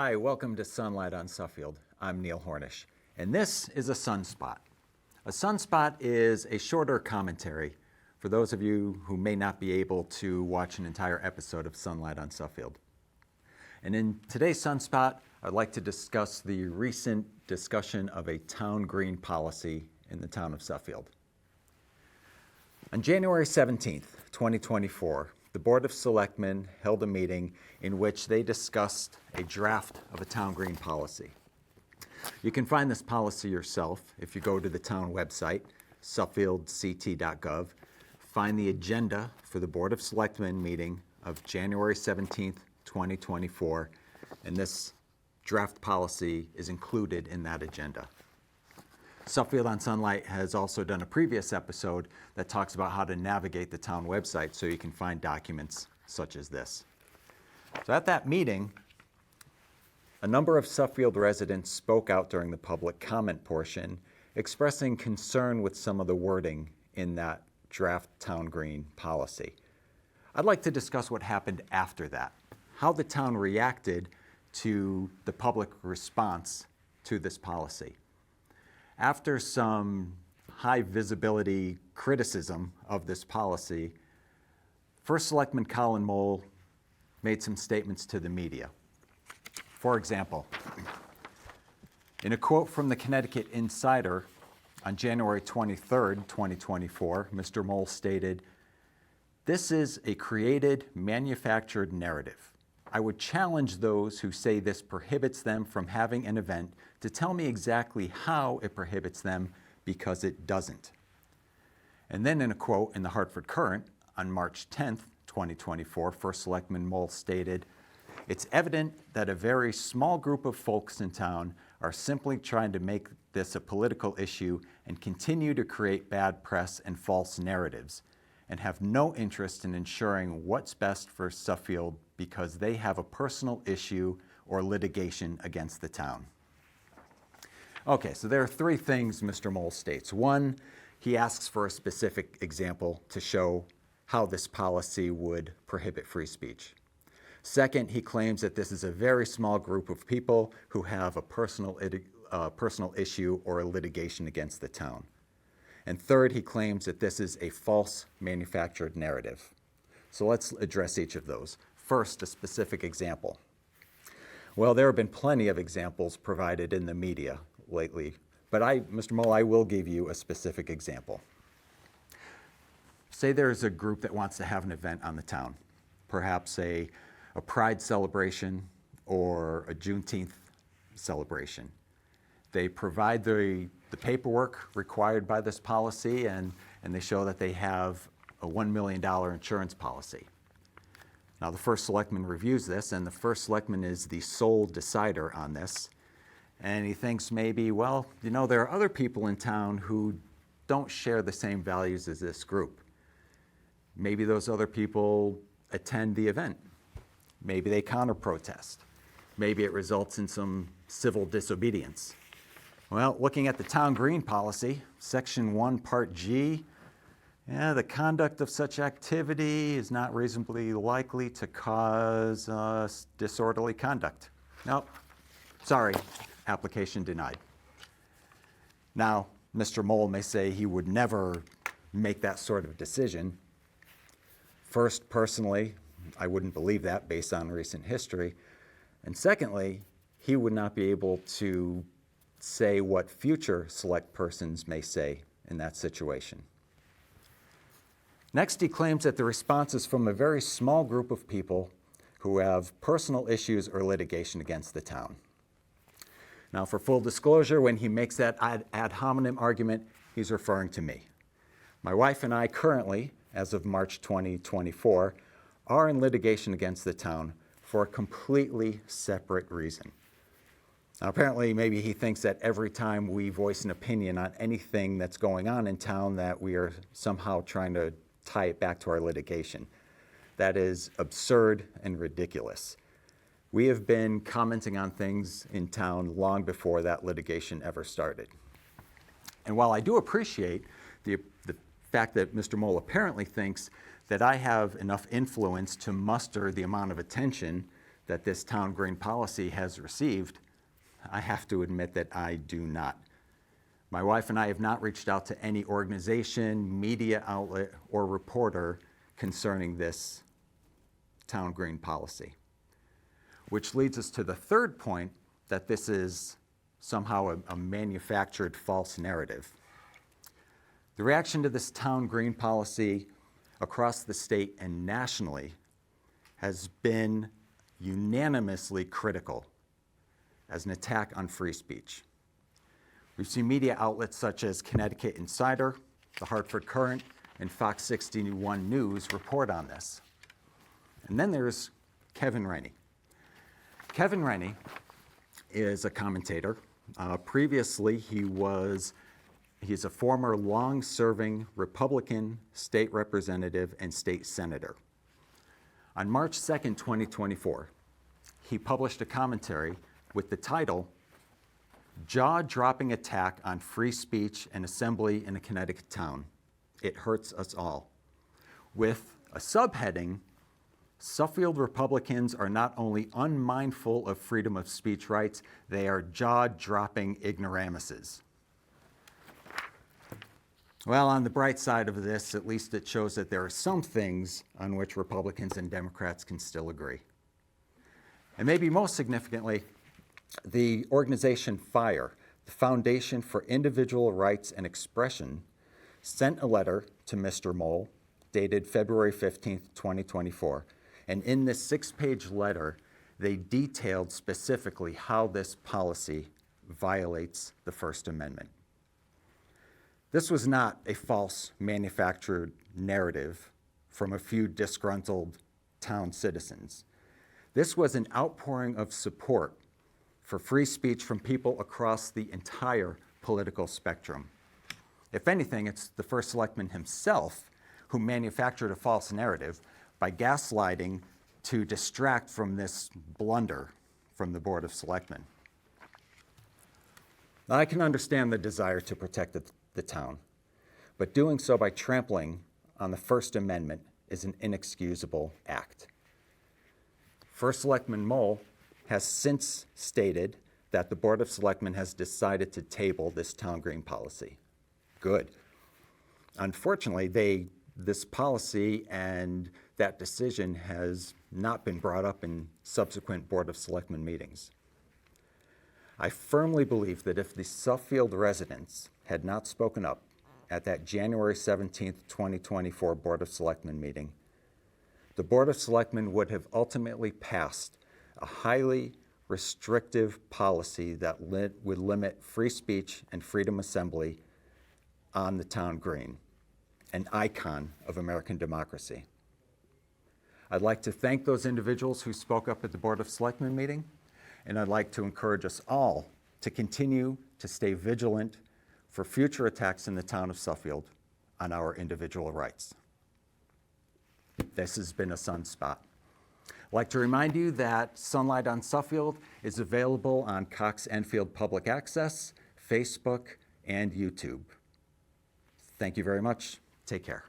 Hi, welcome to Sunlight on Suffield. I'm Neil Hornish, and this is a Sunspot. A Sunspot is a shorter commentary for those of you who may not be able to watch an entire episode of Sunlight on Suffield. And in today's Sunspot, I'd like to discuss the recent discussion of a town green policy in the town of Suffield. On January 17th, 2024, the Board of Selectmen held a meeting in which they discussed a draft of a town green policy. You can find this policy yourself if you go to the town website, suffieldct.gov, find the agenda for the Board of Selectmen meeting of January 17th, 2024, and this draft policy is included in that agenda. Suffield on Sunlight has also done a previous episode that talks about how to navigate the town website so you can find documents such as this. So at that meeting, a number of Suffield residents spoke out during the public comment portion, expressing concern with some of the wording in that draft town green policy. I'd like to discuss what happened after that, how the town reacted to the public response to this policy. After some high visibility criticism of this policy, First Selectman Colin Mole made some statements to the media. For example, in a quote from the Connecticut Insider on January 23rd, 2024, Mr. Mole stated, "This is a created, manufactured narrative. I would challenge those who say this prohibits them from having an event to tell me exactly how it prohibits them, because it doesn't." And then in a quote in the Hartford Courant on March 10th, 2024, First Selectman Mole stated, "It's evident that a very small group of folks in town are simply trying to make this a political issue and continue to create bad press and false narratives, and have no interest in ensuring what's best for Suffield because they have a personal issue or litigation against the town." Okay, so there are three things Mr. Mole states. One, he asks for a specific example to show how this policy would prohibit free speech. Second, he claims that this is a very small group of people who have a personal issue or a litigation against the town. And third, he claims that this is a false manufactured narrative. So let's address each of those. First, a specific example. Well, there have been plenty of examples provided in the media lately, but Mr. Mole, I will give you a specific example. Say there's a group that wants to have an event on the town, perhaps a Pride celebration or a Juneteenth celebration. They provide the paperwork required by this policy, and they show that they have a $1 million insurance policy. Now, the First Selectman reviews this, and the First Selectman is the sole decider on this. And he thinks maybe, well, there are other people in town who don't share the same values as this group. Maybe those other people attend the event. Maybe they counter-protest. Maybe it results in some civil disobedience. Well, looking at the town green policy, Section 1, Part G, the conduct of such activity is not reasonably likely to cause disorderly conduct. Nope, sorry, application denied. Now, Mr. Mole may say he would never make that sort of decision. First, personally, I wouldn't believe that based on recent history. And secondly, he would not be able to say what future select persons may say in that situation. Next, he claims that the response is from a very small group of people who have personal issues or litigation against the town. Now, for full disclosure, when he makes that ad hominem argument, he's referring to me. My wife and I currently, as of March 2024, are in litigation against the town for a completely separate reason. Now, apparently, maybe he thinks that every time we voice an opinion on anything that's going on in town that we are somehow trying to tie it back to our litigation. That is absurd and ridiculous. We have been commenting on things in town long before that litigation ever started. And while I do appreciate the fact that Mr. Mole apparently thinks that I have enough influence to muster the amount of attention that this town green policy has received, I have to admit that I do not. My wife and I have not reached out to any organization, media outlet, or reporter concerning this town green policy. Which leads us to the third point, that this is somehow a manufactured false narrative. The reaction to this town green policy across the state and nationally has been unanimously critical as an attack on free speech. We've seen media outlets such as Connecticut Insider, the Hartford Courant, and Fox 61 News report on this. And then there's Kevin Rennie. Kevin Rennie is a commentator. Previously, he's a former long-serving Republican state representative and state senator. On March 2nd, 2024, he published a commentary with the title, "Jaw-Dropping Attack on Free Speech and Assembly in a Connecticut Town. It Hurts Us All," with a subheading, "Suffield Republicans are not only unmindful of freedom of speech rights, they are jaw-dropping ignoramuses." Well, on the bright side of this, at least it shows that there are some things on which Republicans and Democrats can still agree. And maybe most significantly, the organization FIRE, the Foundation for Individual Rights and Expression, sent a letter to Mr. Mole dated February 15th, 2024. And in this 6-page letter, they detailed specifically how this policy violates the First Amendment. This was not a false manufactured narrative from a few disgruntled town citizens. This was an outpouring of support for free speech from people across the entire political spectrum. If anything, it's the first selectman himself who manufactured a false narrative by gaslighting to distract from this blunder from the Board of Selectmen. Now, I can understand the desire to protect the town, but doing so by trampling on the First Amendment is an inexcusable act. First Selectman Mole has since stated that the Board of Selectmen has decided to table this town green policy. Good. Unfortunately, this policy and that decision has not been brought up in subsequent Board of Selectmen meetings. I firmly believe that if the Suffield residents had not spoken up at that January 17th, 2024 Board of Selectmen meeting, the Board of Selectmen would have ultimately passed a highly restrictive policy that would limit free speech and freedom of assembly on the town green, an icon of American democracy. I'd like to thank those individuals who spoke up at the Board of Selectmen meeting, and I'd like to encourage us all to continue to stay vigilant for future attacks in the town of Suffield on our individual rights. This has been a Sunspot. I'd like to remind you that Sunlight on Suffield is available on Cox Enfield Public Access, Facebook, and YouTube. Thank you very much. Take care.